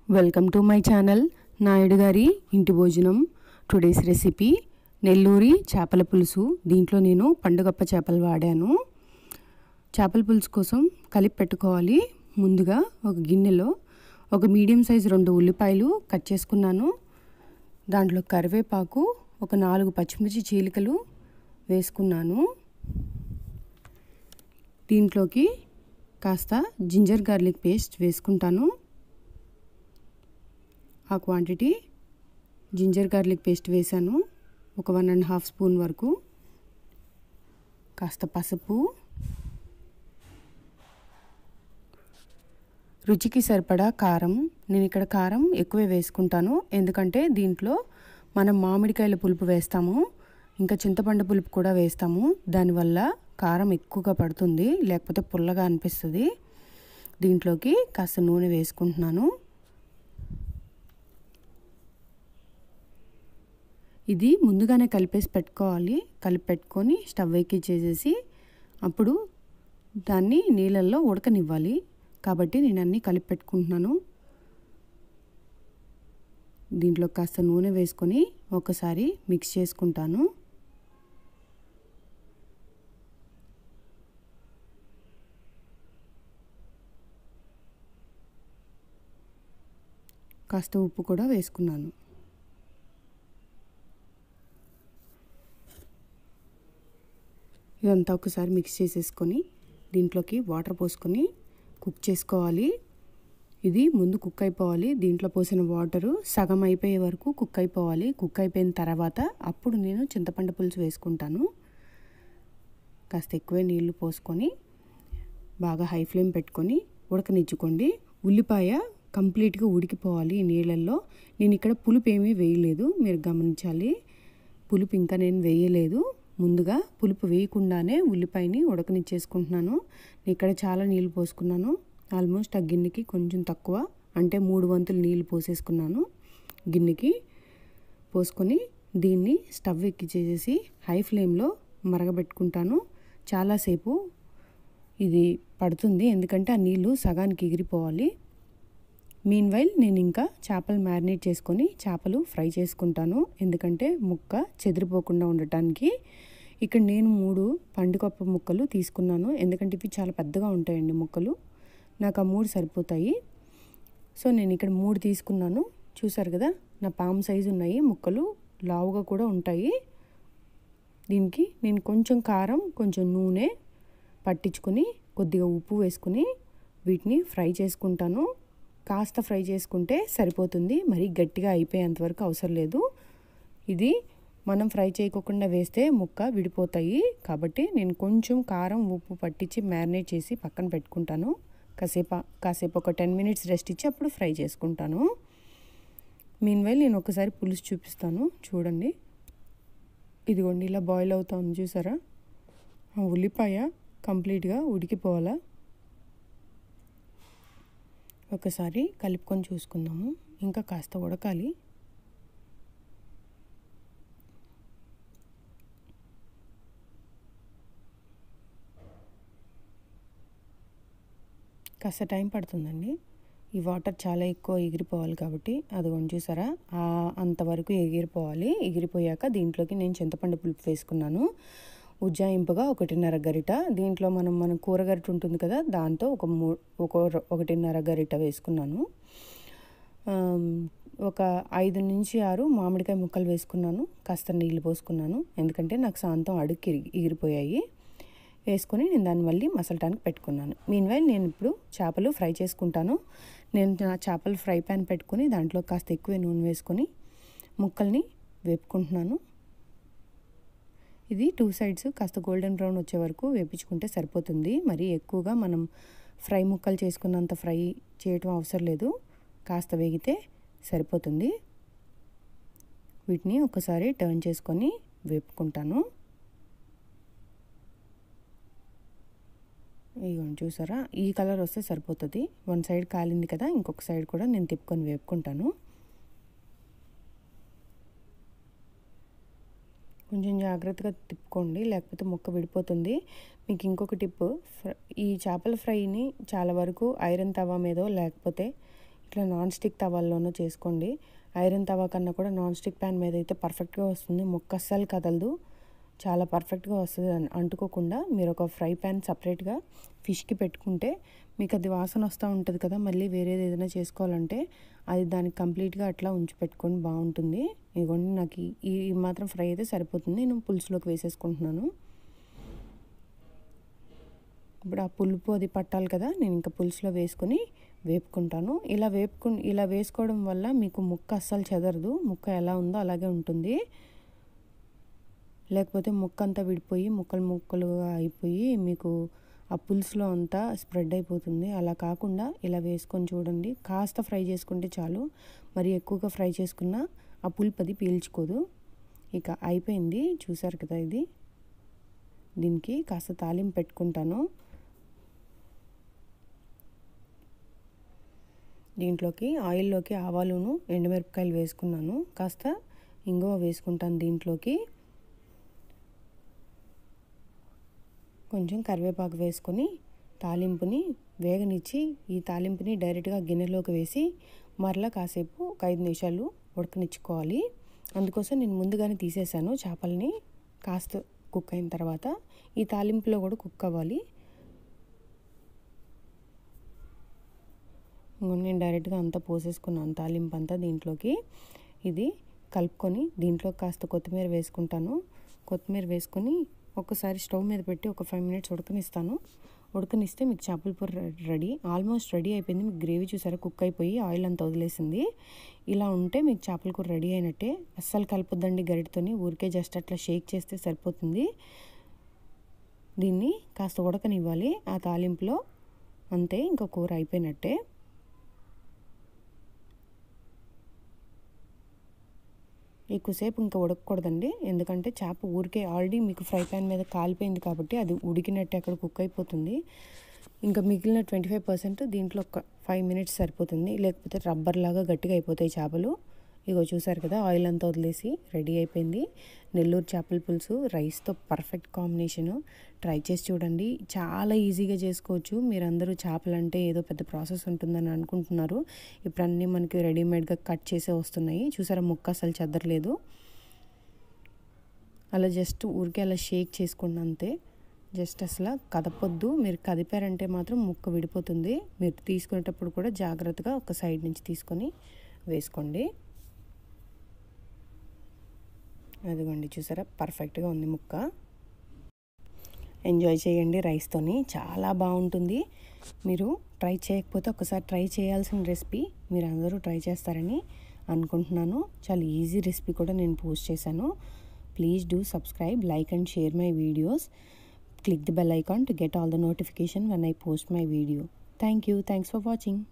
Welcome to my channel Naidu గారి ఇంటి భోజనం. టుడేస్ రెసిపీ నెల్లూరి చేపల పులుసు. దీంట్లో నేను పండుగప్ప చేపలు వాడాను. చేపల పులుసు కోసం కలిపి పెట్టుకోవాలి. ముందుగా ఒక గిన్నెలో ఒక మీడియం సైజు 2 ఉల్లిపాయలు కట్ చేసుకున్నాను. దాంట్లో కరివేపాకు, ఒక 4 పచ్చిమిర్చి చీలికలు వేసుకున్నాను. దీంట్లోకి కాస్త జింజర్ గార్లిక్ పేస్ట్ వేసుకుంటాను. ఆ క్వాంటిటీ జింజర్ గార్లిక్ పేస్ట్ వేసాను, ఒక 1.5 స్పూన్ వరకు. కాస్త పసుపు, రుచికి సరిపడా కారం. నేను ఇక్కడ కారం ఎక్కువే వేసుకుంటాను, ఎందుకంటే దీంట్లో మనం మామిడికాయల పులుపు వేస్తాము, ఇంకా చింతపండు పులుపు కూడా వేస్తాము. దానివల్ల కారం ఎక్కువగా పడుతుంది, లేకపోతే పుల్లగా అనిపిస్తుంది. దీంట్లోకి కాస్త నూనె వేసుకుంటున్నాను. ఇది ముందుగానే కలిపేసి పెట్టుకోవాలి. కలిపి పెట్టుకొని స్టవ్ ఎక్కించేసేసి అప్పుడు దాన్ని నీళ్ళల్లో ఉడకనివ్వాలి. కాబట్టి నేను అన్నీ కలిపి పెట్టుకుంటున్నాను. దీంట్లో కాస్త నూనె వేసుకొని ఒకసారి మిక్స్ చేసుకుంటాను. కాస్త ఉప్పు కూడా వేసుకున్నాను. ఇదంతా ఒకసారి మిక్స్ చేసేసుకొని దీంట్లోకి వాటర్ పోసుకొని కుక్ చేసుకోవాలి. ఇది ముందు కుక్ అయిపోవాలి. దీంట్లో పోసిన వాటరు సగం అయిపోయే వరకు కుక్ అయిపోవాలి. కుక్ అయిపోయిన తర్వాత అప్పుడు నేను చింతపండు పులుసు వేసుకుంటాను. కాస్త ఎక్కువే నీళ్లు పోసుకొని బాగా హై ఫ్లేమ్ పెట్టుకొని ఉడకనిచ్చుకోండి. ఉల్లిపాయ కంప్లీట్గా ఉడికిపోవాలి ఈ నీళ్ళల్లో. నేను ఇక్కడ పులుపు ఏమీ వేయలేదు, మీరు గమనించాలి. పులుపు ఇంకా నేను వేయలేదు. ముందుగా పులుపు వేయకుండానే ఉల్లిపాయని ఉడకనిచ్చేసుకుంటున్నాను. ఇక్కడ చాలా నీళ్ళు పోసుకున్నాను. ఆల్మోస్ట్ ఆ గిన్నెకి కొంచెం తక్కువ, అంటే 3 వంతులు నీళ్ళు పోసేసుకున్నాను. గిన్నెకి పోసుకొని దీన్ని స్టవ్ ఎక్కించేసి హై ఫ్లేమ్లో మరగబెట్టుకుంటాను. చాలాసేపు ఇది పడుతుంది, ఎందుకంటే ఆ నీళ్ళు సగానికి ఎగిరిపోవాలి. మీన్వైల్ నేను ఇంకా చేపలు మ్యారినేట్ చేసుకొని చేపలు ఫ్రై చేసుకుంటాను, ఎందుకంటే ముక్క చెదిరిపోకుండా ఉండటానికి. ఇక్కడ నేను 3 పండుగప్ప ముక్కలు తీసుకున్నాను, ఎందుకంటే ఇవి చాలా పెద్దగా ఉంటాయండి ముక్కలు. నాకు ఆ 3 సరిపోతాయి. సో నేను ఇక్కడ 3 తీసుకున్నాను. చూసారు కదా, నా పామ్ సైజు ఉన్నాయి ముక్కలు, లావుగా కూడా ఉంటాయి. దీనికి నేను కొంచెం కారం, కొంచెం నూనె పట్టించుకొని కొద్దిగా ఉప్పు వేసుకుని వీటిని ఫ్రై చేసుకుంటాను. కాస్త ఫ్రై చేసుకుంటే సరిపోతుంది, మరీ గట్టిగా అయిపోయేంతవరకు అవసరం లేదు. ఇది మనం ఫ్రై చేయకుండా వేస్తే ముక్క విడిపోతాయి. కాబట్టి నేను కొంచెం కారం, ఉప్పు పట్టించి మ్యారినేట్ చేసి పక్కన పెట్టుకుంటాను. కాసేపు ఒక 10 మినిట్స్ రెస్ట్ ఇచ్చి అప్పుడు ఫ్రై చేసుకుంటాను. మీన్వైల్ నేను ఒకసారి పులుసు చూపిస్తాను, చూడండి. ఇదిగోండి, ఇలా బాయిల్ అవుతుంది చూసారా. ఆ ఉల్లిపాయ కంప్లీట్గా ఉడికిపోవాలా. ఒకసారి కలుపుకొని చూసుకుందాము. ఇంకా కాస్త ఉడకాలి. కాస్త టైం పడుతుందండి. ఈ వాటర్ చాలా ఎక్కువ ఎగిరిపోవాలి కాబట్టి. అదిగోండి చూసారా, అంతవరకు ఎగిరిపోవాలి. ఎగిరిపోయాక దీంట్లోకి నేను చింతపండు పులుపు వేసుకున్నాను. ఉజ్జాయింపుగా 1.5 గరిట. దీంట్లో మనం కూర గరిట ఉంటుంది కదా, దాంతో ఒక 1.5 గరిట వేసుకున్నాను. ఒక 5 నుంచి 6 మామిడికాయ ముక్కలు వేసుకున్నాను. కాస్త నీళ్ళు పోసుకున్నాను, ఎందుకంటే నాకు సాంతం అడుక్కి ఎగిరిపోయాయి. వేసుకొని నేను దాన్ని మళ్ళీ మసలటానికి పెట్టుకున్నాను. మీన్వైల్ నేను ఇప్పుడు చేపలు ఫ్రై చేసుకుంటాను. నేను నా చేపలు ఫ్రై ప్యాన్ పెట్టుకొని దాంట్లో కాస్త ఎక్కువ నూనె వేసుకొని ముక్కల్ని వేపుకుంటున్నాను. ఇది 2 సైడ్స్ కాస్త గోల్డెన్ బ్రౌన్ వచ్చే వరకు వేపించుకుంటే సరిపోతుంది. మరి ఎక్కువగా మనం ఫ్రై ముక్కలు చేసుకున్నంత ఫ్రై చేయటం అవసరం లేదు, కాస్త వేగితే సరిపోతుంది. వీటిని ఒకసారి టర్న్ చేసుకొని వేపుకుంటాను. ఇదిగోండి చూసారా, ఈ కలర్ వస్తే సరిపోతుంది. 1 సైడ్ కాలింది కదా, ఇంకొక సైడ్ కూడా నేను తిప్పుకొని వేపుకుంటాను. కొంచెం జాగ్రత్తగా తిప్పుకోండి, లేకపోతే ముక్క విడిపోతుంది. మీకు ఇంకొక టిప్, ఈ చేపల ఫ్రైని చాలా వరకు ఐరన్ తవా మీదో లేకపోతే ఇట్లా నాన్ స్టిక్ తవాల్లోనూ చేసుకోండి. ఐరన్ తవా కన్నా కూడా నాన్ స్టిక్ ప్యాన్ మీద అయితే పర్ఫెక్ట్గా వస్తుంది. ముక్క అస్సలు కదలదు, చాలా పర్ఫెక్ట్గా వస్తుంది. అంటుకోకుండా మీరు ఒక ఫ్రై ప్యాన్ సపరేట్గా ఫిష్కి పెట్టుకుంటే మీకు అది వాసన వస్తూ ఉంటుంది కదా, మళ్ళీ వేరేది ఏదైనా చేసుకోవాలంటే అది దానికి కంప్లీట్గా అట్లా ఉంచి పెట్టుకొని బాగుంటుంది. ఇదిగోండి నాకు ఈ మాత్రం ఫ్రై అయితే సరిపోతుంది. నేను పులుసులోకి వేసేసుకుంటున్నాను. ఇప్పుడు ఆ పులుపు అది పట్టాలి కదా, నేను ఇంకా పులుసులో వేసుకొని వేపుకుంటాను. ఇలా వేసుకోవడం వల్ల మీకు ముక్క అస్సలు చెదరదు. ముక్క ఎలా ఉందో అలాగే ఉంటుంది. లేకపోతే ముక్క అంతా విడిపోయి ముక్కలుగా అయిపోయి మీకు ఆ పులుసులో అంతా స్ప్రెడ్ అయిపోతుంది. అలా కాకుండా ఇలా వేసుకొని చూడండి. కాస్త ఫ్రై చేసుకుంటే చాలు, మరి ఎక్కువగా ఫ్రై చేసుకున్నా ఆ పులుపు అది పీల్చుకోదు. ఇక అయిపోయింది, చూసారు కదా. ఇది దీనికి కాస్త తాలింపు పెట్టుకుంటాను. దీంట్లోకి ఆయిల్లోకి ఆవాలును ఎండుమిరపకాయలు వేసుకున్నాను. కాస్త ఇంగువ వేసుకుంటాను. దీంట్లోకి కొంచెం కరివేపాకు వేసుకొని తాలింపుని వేగనిచ్చి ఈ తాలింపుని డైరెక్ట్గా గిన్నెలోకి వేసి మరలా కాసేపు ఒక 5 నిమిషాలు ఉడకనిచ్చుకోవాలి. అందుకోసం నేను ముందుగానే తీసేసాను చేపల్ని. కాస్త కుక్ అయిన తర్వాత ఈ తాలింపులో కూడా కుక్ అవ్వాలి. నేను డైరెక్ట్గా అంతా పోసేసుకున్నాను తాలింపు అంతా దీంట్లోకి. ఇది కలుపుకొని దీంట్లో కాస్త కొత్తిమీర వేసుకుంటాను. కొత్తిమీర వేసుకొని ఒకసారి స్టవ్ మీద పెట్టి ఒక 5 మినిట్స్ ఉడకనిస్తే మీకు చేపల కూర రెడీ. ఆల్మోస్ట్ రెడీ అయిపోయింది. మీకు గ్రేవీ చూసారా, కుక్ అయిపోయి ఆయిల్ అంతా వదిలేసింది. ఇలా ఉంటే మీకు చేపల కూర రెడీ అయినట్టే. అస్సలు కలపొద్దండి గరిటతోని, ఊరికే జస్ట్ అట్లా షేక్ చేస్తే సరిపోతుంది. దీన్ని కాస్త ఉడకనివ్వాలి ఆ తాలింపులో, అంతే, ఇంకా కూర అయిపోయినట్టే. ఎక్కువసేపు ఇంకా ఉడకకూడదండి, ఎందుకంటే చేప ఊరికే ఆల్రెడీ మీకు ఫ్రై ప్యాన్ మీద కాలిపోయింది కాబట్టి అది ఉడికినట్టే అక్కడ కుక్ అయిపోతుంది. ఇంకా మిగిలిన 25% దీంట్లో ఒక 5 మినిట్స్ సరిపోతుంది. లేకపోతే రబ్బర్ లాగా గట్టిగా అయిపోతాయి చేపలు. ఇగో చూసారు కదా, ఆయిల్ అంతా వదిలేసి రెడీ అయిపోయింది. నెల్లూరు చేపల పులుసు రైస్తో పర్ఫెక్ట్ కాంబినేషను. ట్రై చేసి చూడండి, చాలా ఈజీగా చేసుకోవచ్చు. మీరందరూ చేపలు అంటే ఏదో పెద్ద ప్రాసెస్ ఉంటుందని అనుకుంటున్నారు. ఇప్పుడు అన్నీ మనకి రెడీమేడ్గా కట్ చేసే వస్తున్నాయి. చూసారా, ముక్క అసలు చెదరలేదు. అలా జస్ట్ ఊరికే అలా షేక్ చేసుకోండి అంతే. జస్ట్ అసలు కదపొద్దు. మీరు కదిపారంటే మాత్రం ముక్క విడిపోతుంది. మీరు తీసుకునేటప్పుడు కూడా జాగ్రత్తగా ఒక సైడ్ నుంచి తీసుకొని వేసుకోండి. అదిగోండి చూసారా, పర్ఫెక్ట్గా ఉంది ముక్క. ఎంజాయ్ చేయండి రైస్తోని, చాలా బాగుంటుంది. మీరు ట్రై చేయకపోతే ఒకసారి ట్రై చేయాల్సిన రెసిపీ. మీరు అందరూ ట్రై చేస్తారని అనుకుంటున్నాను. చాలా ఈజీ రెసిపీ కూడా నేను పోస్ట్ చేశాను. Please do subscribe, like and share my videos. Click the bell icon to get all the notification when I post my video. Thank you. Thanks for watching.